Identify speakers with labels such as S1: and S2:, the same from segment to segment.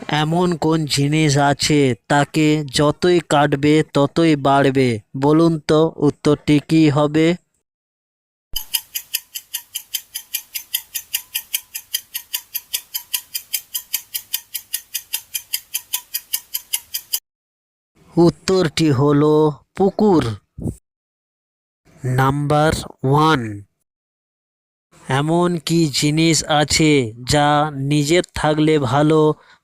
S1: এমন কোন জিনিস আছে তাকে যতই কাটবে ততই বাড়বে? বলুন তো উত্তরটি কী হবে? উত্তরটি হলো পুকুর। নাম্বার 1, এমন কি জিনিস আছে যা নিজের থাকলে ভালো,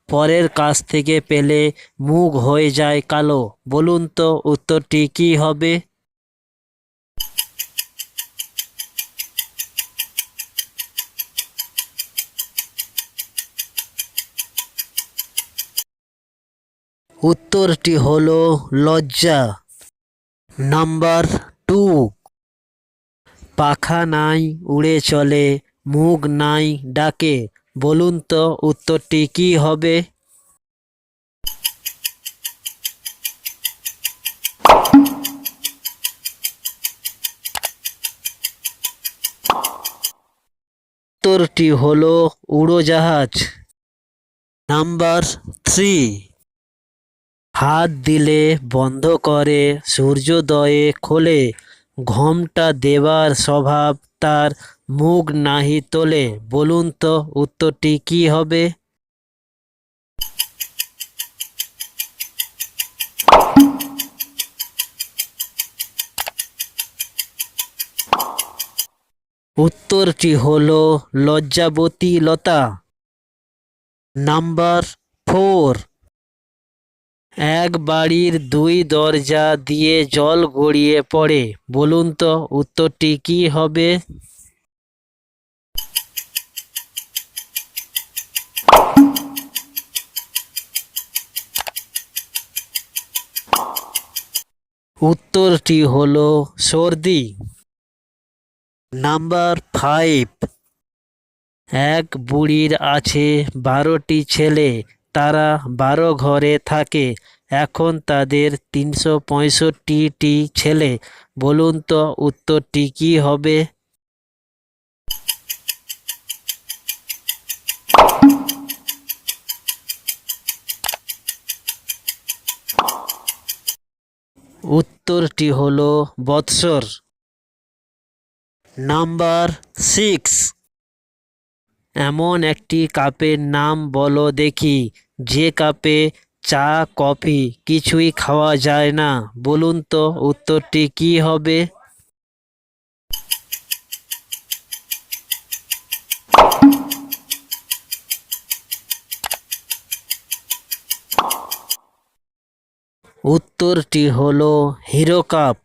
S1: পরের কাছ থেকে পেলে মুখ হয়ে যায় কালো? বলুন তো উত্তরটি কী হবে? উত্তরটি হলো লজ্জা। নাম্বার 2, পাখা নাই উড়ে চলে, মুখ নাই ডাকে, বলুন তো উত্তরটি কী হবে? উত্তরটি হলো উড়োজাহাজ। নাম্বার 3, হাত দিলে বন্ধ করে, সূর্যোদয়ে খোলে, ঘোমটা দেবার স্বভাব তার, মুখ নাহি তোলে, বলুন তো উত্তরটি কী হবে? উত্তরটি হলো লজ্জাবতী লতা। নাম্বার 4, এক বাড়ির দুই দরজা দিয়ে জল গড়িয়ে পড়ে, বলুন তো উত্তরটি কী হবে? উত্তরটি হলো সর্দি। নাম্বার 5, এক বুড়ির আছে 12টি ছেলে, তারা 12 ঘরে থাকে, এখন তাদের 365টি ছেলে, বলুন তো উত্তরটি কী হবে? উত্তরটি হলো বৎসর। নাম্বার 6, এমন একটি কাপের নাম বলো দেখি, যে কাপে চা কফি কিছুই খাওয়া যায় না, বলুন তো উত্তরটি কী হবে? উত্তরটি হলো হিরো কাপ।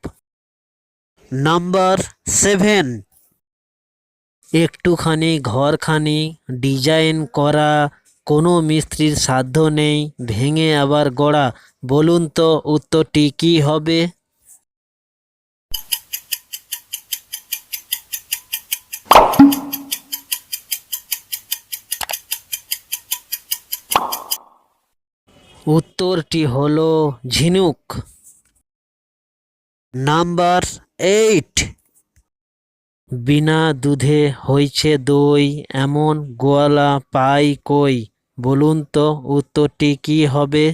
S1: নাম্বার 7, একটুখানি ঘরখানি ডিজাইন করা, কোনো মিস্ত্রির সাধ্য নেই ভেঙে আবার গড়া, বলুন তো উত্তরটি কী হবে? উত্তরটি হলো ঝিনুক। নাম্বার 8, বিনা দুধে হইছে দই, এমন গোয়ালা পাই কই, বলুন তো উত্তরটি কী হবে?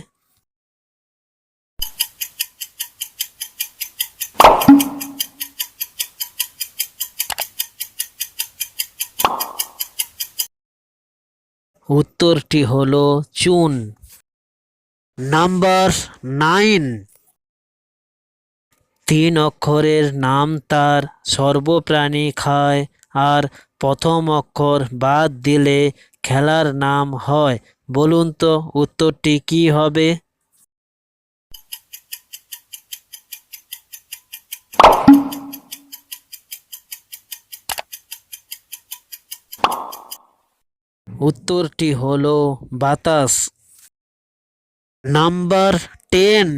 S1: উত্তরটি হলো চুন। নাম্বার 9, 3 অক্ষরের নাম তার, সর্বপ্রাণী খায়, আর প্রথম অক্ষর বাদ দিলে খেলার নাম হয়, বলুন তো উত্তরটি কী হবে? উত্তরটি হলো বাতাস। নাম্বার 10,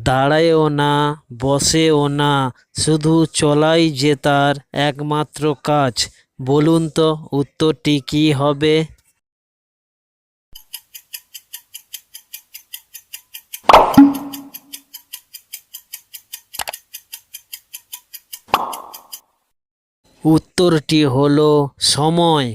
S1: দাঁড়ায়ও না বসেও না, শুধু চলাই যে তার একমাত্র কাজ, বলুন তো উত্তরটি কী হবে? উত্তরটি হলো সময়।